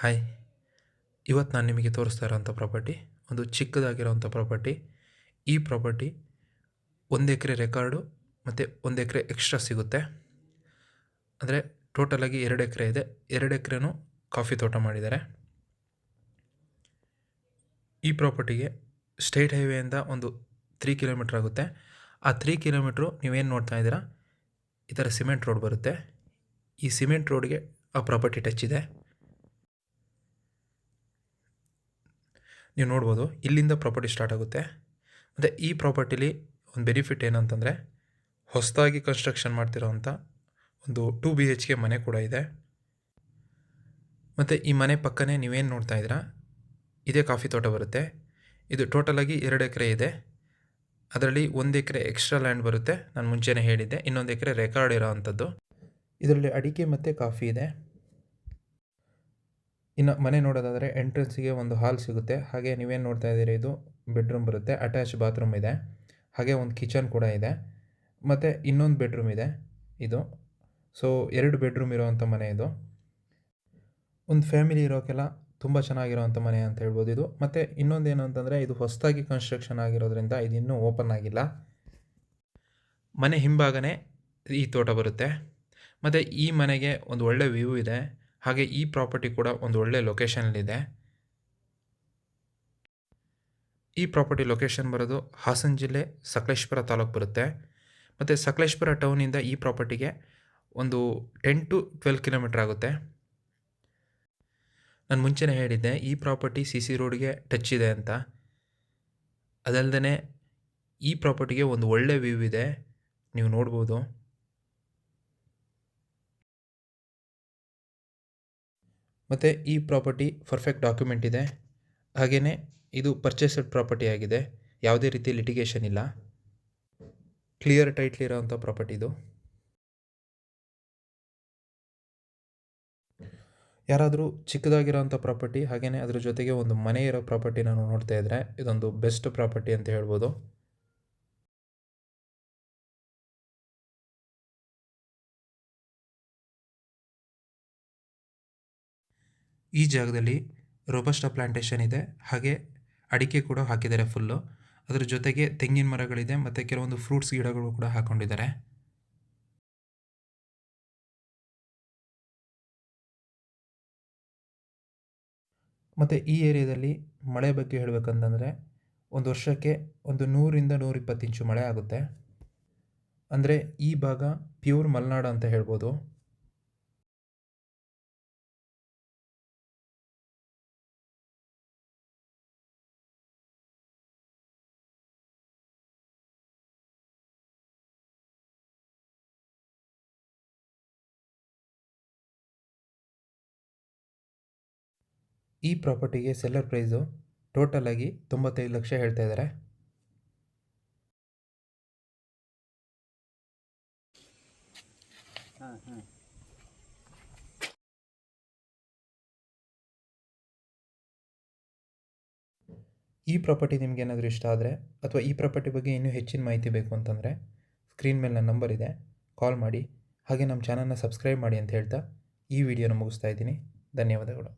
Hi, ಇವತ್ತು ನಾನು ನಿಮಗೆ ತೋರಿಸ್ತಾ ಇರೋಂಥ ಪ್ರಾಪರ್ಟಿ ಒಂದು ಚಿಕ್ಕದಾಗಿರೋಂಥ ಪ್ರಾಪರ್ಟಿ. ಈ ಪ್ರಾಪರ್ಟಿ 1 ಎಕರೆ ರೆಕಾರ್ಡು ಮತ್ತು 1 ಎಕರೆ ಎಕ್ಸ್ಟ್ರಾ ಸಿಗುತ್ತೆ. ಅಂದರೆ ಟೋಟಲಾಗಿ 2 ಎಕರೆ ಇದೆ. 2 ಎಕರೆನೂ ಕಾಫಿ ತೋಟ ಮಾಡಿದ್ದಾರೆ. ಈ ಪ್ರಾಪರ್ಟಿಗೆ ಸ್ಟೇಟ್ ಹೈವೇಯಿಂದ ಒಂದು 3 ಕಿಲೋಮೀಟ್ರ್ ಆಗುತ್ತೆ. ಆ 3 ಕಿಲೋಮೀಟ್ರು ನೀವೇನು ನೋಡ್ತಾ ಇದ್ದೀರಾ, ಈ ಥರ ಸಿಮೆಂಟ್ ರೋಡ್ ಬರುತ್ತೆ. ಈ ಸಿಮೆಂಟ್ ರೋಡ್ಗೆ ಆ ಪ್ರಾಪರ್ಟಿ ಟಚ್ ಇದೆ. ನೀವು ನೋಡ್ಬೋದು, ಇಲ್ಲಿಂದ ಪ್ರಾಪರ್ಟಿ ಸ್ಟಾರ್ಟ್ ಆಗುತ್ತೆ. ಮತ್ತು ಈ ಪ್ರಾಪರ್ಟಿಲಿ ಒಂದು ಬೆನಿಫಿಟ್ ಏನಂತಂದರೆ, ಹೊಸದಾಗಿ ಕನ್ಸ್ಟ್ರಕ್ಷನ್ ಮಾಡ್ತಿರೋವಂಥ ಒಂದು 2 BHK ಮನೆ ಕೂಡ ಇದೆ. ಮತ್ತು ಈ ಮನೆ ಪಕ್ಕನೇ ನೀವೇನು ನೋಡ್ತಾ ಇದ್ದೀರಾ, ಇದೇ ಕಾಫಿ ತೋಟ ಬರುತ್ತೆ. ಇದು ಟೋಟಲಾಗಿ 2 ಎಕರೆ ಇದೆ. ಅದರಲ್ಲಿ 1 ಎಕರೆ ಎಕ್ಸ್ಟ್ರಾ ಲ್ಯಾಂಡ್ ಬರುತ್ತೆ, ನಾನು ಮುಂಚೆನೇ ಹೇಳಿದ್ದೆ. ಇನ್ನೊಂದು ಎಕರೆ ರೆಕಾರ್ಡ್ ಇರೋ ಅಂಥದ್ದು. ಇದರಲ್ಲಿ ಅಡಿಕೆ ಮತ್ತು ಕಾಫಿ ಇದೆ. ಇನ್ನು ಮನೆ ನೋಡೋದಾದರೆ ಎಂಟ್ರೆನ್ಸಿಗೆ ಒಂದು ಹಾಲ್ ಸಿಗುತ್ತೆ. ಹಾಗೆ ನೀವೇನು ನೋಡ್ತಾ ಇದ್ದೀರಿ, ಇದು ಬೆಡ್ರೂಮ್ ಬರುತ್ತೆ. ಅಟ್ಯಾಚ್ ಬಾತ್ರೂಮ್ ಇದೆ. ಹಾಗೆ ಒಂದು ಕಿಚನ್ ಕೂಡ ಇದೆ. ಮತ್ತು ಇನ್ನೊಂದು ಬೆಡ್ರೂಮ್ ಇದೆ ಇದು. ಸೊ 2 ಬೆಡ್ರೂಮ್ ಇರೋವಂಥ ಮನೆ ಇದು. ಒಂದು ಫ್ಯಾಮಿಲಿ ಇರೋಕ್ಕೆಲ್ಲ ತುಂಬ ಚೆನ್ನಾಗಿರೋವಂಥ ಮನೆ ಅಂತ ಹೇಳ್ಬೋದು ಇದು. ಮತ್ತು ಇನ್ನೊಂದೇನು ಅಂತಂದರೆ, ಇದು ಹೊಸದಾಗಿ ಕನ್ಸ್ಟ್ರಕ್ಷನ್ ಆಗಿರೋದ್ರಿಂದ ಇದು ಇನ್ನೂ ಓಪನ್ ಆಗಿಲ್ಲ. ಮನೆ ಹಿಂಭಾಗನೇ ಈ ತೋಟ ಬರುತ್ತೆ. ಮತ್ತು ಈ ಮನೆಗೆ ಒಂದು ಒಳ್ಳೆ ವ್ಯೂ ಇದೆ. ಹಾಗೆ ಈ ಪ್ರಾಪರ್ಟಿ ಕೂಡ ಒಂದು ಒಳ್ಳೆ ಲೊಕೇಶನಲ್ಲಿದೆ. ಈ ಪ್ರಾಪರ್ಟಿ ಲೊಕೇಶನ್ ಬರೋದು ಹಾಸನ ಜಿಲ್ಲೆ ಸಕಲೇಶಪುರ ತಾಲೂಕು ಬರುತ್ತೆ. ಮತ್ತು ಸಕಲೇಶಪುರ ಟೌನಿಂದ ಈ ಪ್ರಾಪರ್ಟಿಗೆ ಒಂದು 10 to 12 ಕಿಲೋಮೀಟ್ರ್ ಆಗುತ್ತೆ. ನಾನು ಮುಂಚೆನೇ ಹೇಳಿದ್ದೆ, ಈ ಪ್ರಾಪರ್ಟಿ CC ರೋಡ್ಗೆ ಟಚ್ ಇದೆ ಅಂತ. ಅದಲ್ಲದೆ ಈ ಪ್ರಾಪರ್ಟಿಗೆ ಒಂದು ಒಳ್ಳೆ ವ್ಯೂ ಇದೆ, ನೀವು ನೋಡ್ಬೋದು. ಮತ್ತು ಈ ಪ್ರಾಪರ್ಟಿ ಪರ್ಫೆಕ್ಟ್ ಡಾಕ್ಯುಮೆಂಟ್ ಇದೆ. ಹಾಗೆಯೇ ಇದು ಪರ್ಚೇಸ್ಡ್ ಪ್ರಾಪರ್ಟಿ ಆಗಿದೆ. ಯಾವುದೇ ರೀತಿ ಲಿಟಿಗೇಷನ್ ಇಲ್ಲ. ಕ್ಲಿಯರ್ ಟೈಟ್ಲ್ ಇರೋವಂಥ ಪ್ರಾಪರ್ಟಿ ಇದು. ಯಾರಾದರೂ ಚಿಕ್ಕದಾಗಿರೋವಂಥ ಪ್ರಾಪರ್ಟಿ, ಹಾಗೆಯೇ ಅದ್ರ ಜೊತೆಗೆ ಒಂದು ಮನೆ ಇರೋ ಪ್ರಾಪರ್ಟಿ ನಾನು ನೋಡ್ತಾ ಇದ್ದರೆ, ಇದೊಂದು ಬೆಸ್ಟ್ ಪ್ರಾಪರ್ಟಿ ಅಂತ ಹೇಳ್ಬೋದು. ಈ ಜಾಗದಲ್ಲಿ ರೋಬಸ್ಟಾ ಪ್ಲಾಂಟೇಶನ್ ಇದೆ. ಹಾಗೆ ಅಡಿಕೆ ಕೂಡ ಹಾಕಿದ್ದಾರೆ ಫುಲ್ಲು. ಅದರ ಜೊತೆಗೆ ತೆಂಗಿನ ಮರಗಳಿದೆ ಮತ್ತು ಕೆಲವೊಂದು ಫ್ರೂಟ್ಸ್ ಗಿಡಗಳು ಕೂಡ ಹಾಕ್ಕೊಂಡಿದ್ದಾರೆ. ಮತ್ತು ಈ ಏರಿಯಾದಲ್ಲಿ ಮಳೆ ಬಗ್ಗೆ ಹೇಳಬೇಕಂತಂದರೆ, ಒಂದು ವರ್ಷಕ್ಕೆ ಒಂದು 100ರಿಂದ 120 ಇಂಚು ಮಳೆ ಆಗುತ್ತೆ. ಅಂದರೆ ಈ ಭಾಗ ಪ್ಯೂರ್ ಮಲೆನಾಡು ಅಂತ ಹೇಳ್ಬೋದು. ಈ ಪ್ರಾಪರ್ಟಿಗೆ ಸೆಲ್ಲರ್ ಪ್ರೈಸು ಟೋಟಲಾಗಿ 95 ಲಕ್ಷ ಹೇಳ್ತಾ ಇದ್ದಾರೆ. ಈ ಪ್ರಾಪರ್ಟಿ ನಿಮ್ಗೆ ಏನಾದರೂ ಇಷ್ಟ ಆದರೆ, ಅಥವಾ ಈ ಪ್ರಾಪರ್ಟಿ ಬಗ್ಗೆ ಇನ್ನೂ ಹೆಚ್ಚಿನ ಮಾಹಿತಿ ಬೇಕು ಅಂತಂದರೆ, ಸ್ಕ್ರೀನ್ ಮೇಲೆ ನನ್ನ ನಂಬರ್ ಇದೆ, ಕಾಲ್ ಮಾಡಿ. ಹಾಗೆ ನಮ್ಮ ಚಾನಲ್ನ ಸಬ್ಸ್ಕ್ರೈಬ್ ಮಾಡಿ ಅಂತ ಹೇಳ್ತಾ ಈ ವಿಡಿಯೋನ ಮುಗಿಸ್ತಾ ಇದ್ದೀನಿ. ಧನ್ಯವಾದಗಳು.